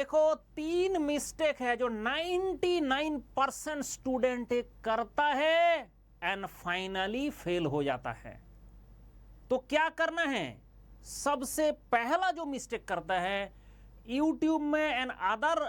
देखो 3 मिस्टेक है जो 99% स्टूडेंट करता है एंड फाइनली फेल हो जाता है। तो क्या करना है? सबसे पहला जो मिस्टेक करता है, YouTube में एंड अदर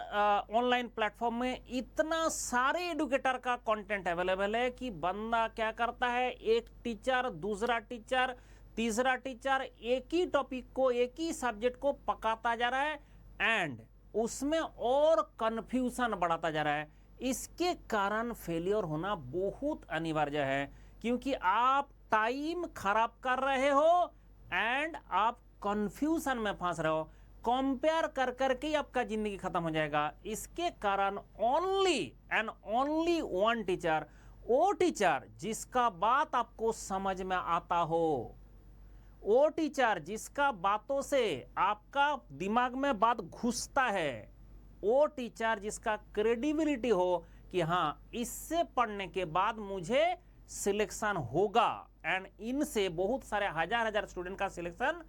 ऑनलाइन प्लेटफॉर्म में इतना सारे एडुकेटर का कंटेंट अवेलेबल है कि बंदा क्या करता है, एक टीचर, दूसरा टीचर, तीसरा टीचर एक ही टॉपिक को, एक ही सब्जेक्ट को पकाता जा रहा है एंड उसमें और कंफ्यूजन बढ़ाता जा रहा है। इसके कारण फेलियर होना बहुत अनिवार्य है, क्योंकि आप टाइम खराब कर रहे हो एंड आप कंफ्यूजन में फंस रहे हो। कंपेयर कर करके आपका जिंदगी खत्म हो जाएगा। इसके कारण only and only one teacher, वो टीचर जिसका बात आपको समझ में आता हो, वो टीचर जिसका बातों से आपका दिमाग में बात घुसता है, वो टीचर जिसका क्रेडिबिलिटी हो कि हाँ इससे पढ़ने के बाद मुझे सिलेक्शन होगा एंड इनसे बहुत सारे हजार स्टूडेंट का सिलेक्शन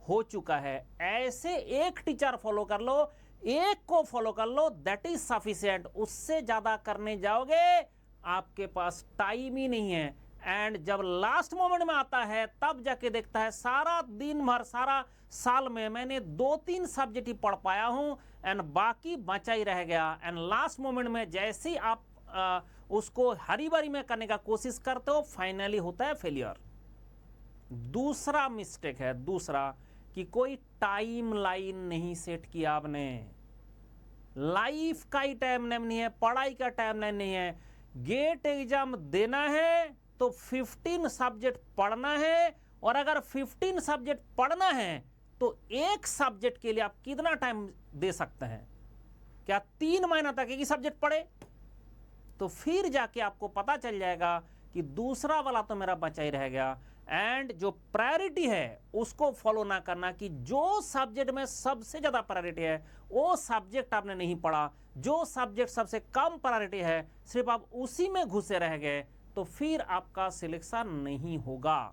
हो चुका है, ऐसे एक टीचर फॉलो कर लो, एक को फॉलो कर लो, दैट इज सफिशिएंट। उससे ज्यादा करने जाओगे आपके पास टाइम ही नहीं है एंड जब लास्ट मोमेंट में आता है तब जाके देखता है सारा दिन भर, सारा साल में मैंने 2-3 सब्जेक्ट ही पढ़ पाया हूं एंड बाकी बचा ही रह गया एंड लास्ट मोमेंट में जैसे ही आप उसको हरी बरी में करने का कोशिश करते हो, फाइनली होता है फेलियर। दूसरा मिस्टेक है, दूसरा कि कोई टाइम लाइन नहीं सेट किया आपने। लाइफ का ही टाइम लाइन नहीं है, पढ़ाई का टाइम लाइन नहीं है। गेट एग्जाम देना है तो 15 सब्जेक्ट पढ़ना है और अगर 15 सब्जेक्ट पढ़ना है तो एक सब्जेक्ट के लिए आप कितना टाइम दे सकते हैं? क्या 3 महीना तक एक ही सब्जेक्ट पढ़े? तो फिर जाके आपको पता चल जाएगा कि दूसरा वाला तो मेरा बचा ही रह गया एंड जो प्रायोरिटी है उसको फॉलो ना करना कि जो सब्जेक्ट में सबसे ज्यादा प्रायोरिटी है वो सब्जेक्ट आपने नहीं पढ़ा, जो सब्जेक्ट सबसे कम प्रायोरिटी है सिर्फ आप उसी में घुसे रह गए, तो फिर आपका सिलेक्शन नहीं होगा।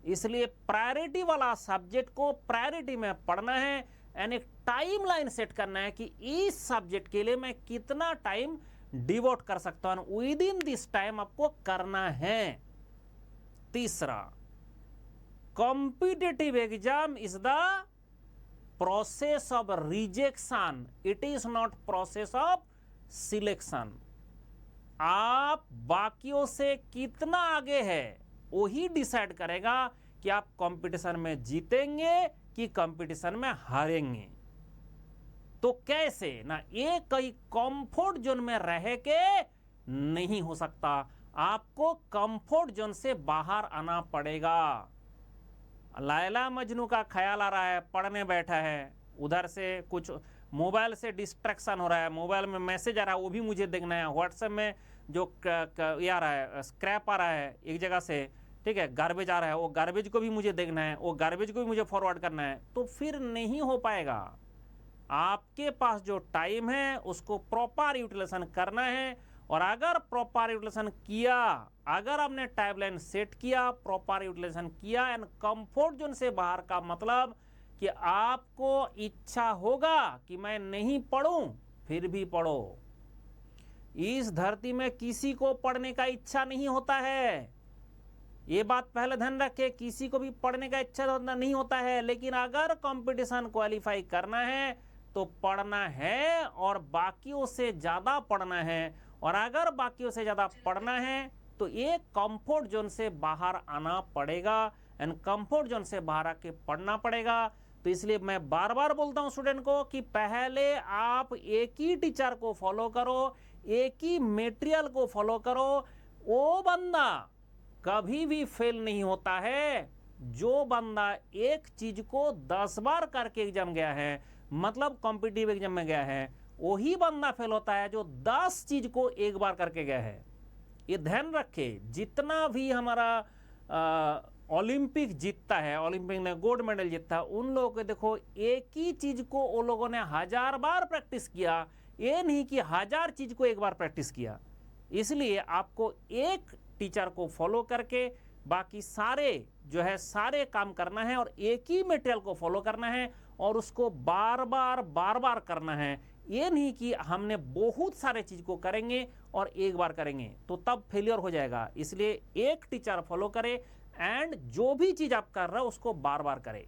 इसलिए प्रायोरिटी वाला सब्जेक्ट को प्रायोरिटी में पढ़ना है एंड एक टाइम लाइन सेट करना है कि इस सब्जेक्ट के लिए मैं कितना टाइम डिवोट कर सकता हूं, विद इन दिस टाइम आपको करना है। तीसरा, competitive exam is the process of rejection, it is not process of selection. आप बाकियों से कितना आगे है वही डिसाइड करेगा कि आप कंपटीशन में जीतेंगे कि कंपटीशन में हारेंगे। तो कैसे ना, ये कई कंफर्ट जोन में रह के नहीं हो सकता, आपको कंफर्ट जोन से बाहर आना पड़ेगा। लैला मजनू का ख्याल आ रहा है, पढ़ने बैठा है, उधर से कुछ मोबाइल से डिस्ट्रैक्शन हो रहा है, मोबाइल में मैसेज आ रहा है वो भी मुझे देखना है, व्हाट्सएप में जो ये आ रहा है, स्क्रैप आ रहा है एक जगह से, ठीक है, गार्बेज आ रहा है, वो गार्बेज को भी मुझे देखना है, वो गार्बेज को भी मुझे फॉरवर्ड करना है, तो फिर नहीं हो पाएगा। आपके पास जो टाइम है उसको प्रॉपर यूटिलाइजेशन करना है और अगर प्रॉपर यूटिलाइजेशन किया, अगर आपने टाइमलाइन सेट किया, प्रॉपर यूटिलाइजेशन किया एंड कंफर्ट जोन से बाहर का मतलब कि आपको इच्छा होगा कि मैं नहीं पढ़ूं फिर भी पढ़ो। इस धरती में किसी को पढ़ने का इच्छा नहीं होता है, ये बात पहले ध्यान रखें, किसी को भी पढ़ने का इच्छा नहीं होता है, लेकिन अगर कंपटीशन क्वालिफाई करना है तो पढ़ना है और बाकियों से ज्यादा पढ़ना है और अगर बाकियों से ज्यादा पढ़ना है तो एक कंफर्ट जोन से बाहर आना पड़ेगा एंड कंफर्ट जोन से बाहर आके पढ़ना पड़ेगा। तो इसलिए मैं बार बार बोलता हूं स्टूडेंट को कि पहले आप एक ही टीचर को फॉलो करो, एक ही मटेरियल को फॉलो करो। वो बंदा कभी भी फेल नहीं होता है जो बंदा एक चीज को 10 बार करके एग्जाम गया है, मतलब कॉम्पिटिटिव एग्जाम में गया है, वही बंदा फेल होता है जो 10 चीज को एक बार करके गया है। ये ध्यान रखे, जितना भी हमारा ओलंपिक जीतता है, ओलंपिक में गोल्ड मेडल जीतता है, उन लोगों को देखो एक ही चीज को वो लोगों ने 1000 बार प्रैक्टिस किया, ये नहीं कि 1000 चीज को एक बार प्रैक्टिस किया। इसलिए आपको एक टीचर को फॉलो करके बाकी सारे जो है सारे काम करना है और एक ही मटेरियल को फॉलो करना है और उसको बार बार करना है। ये नहीं कि हमने बहुत सारे चीज को करेंगे और एक बार करेंगे तो तब फेलियर हो जाएगा। इसलिए एक टीचर फॉलो करे एंड जो भी चीज आप कर रहे हो उसको बार बार करे।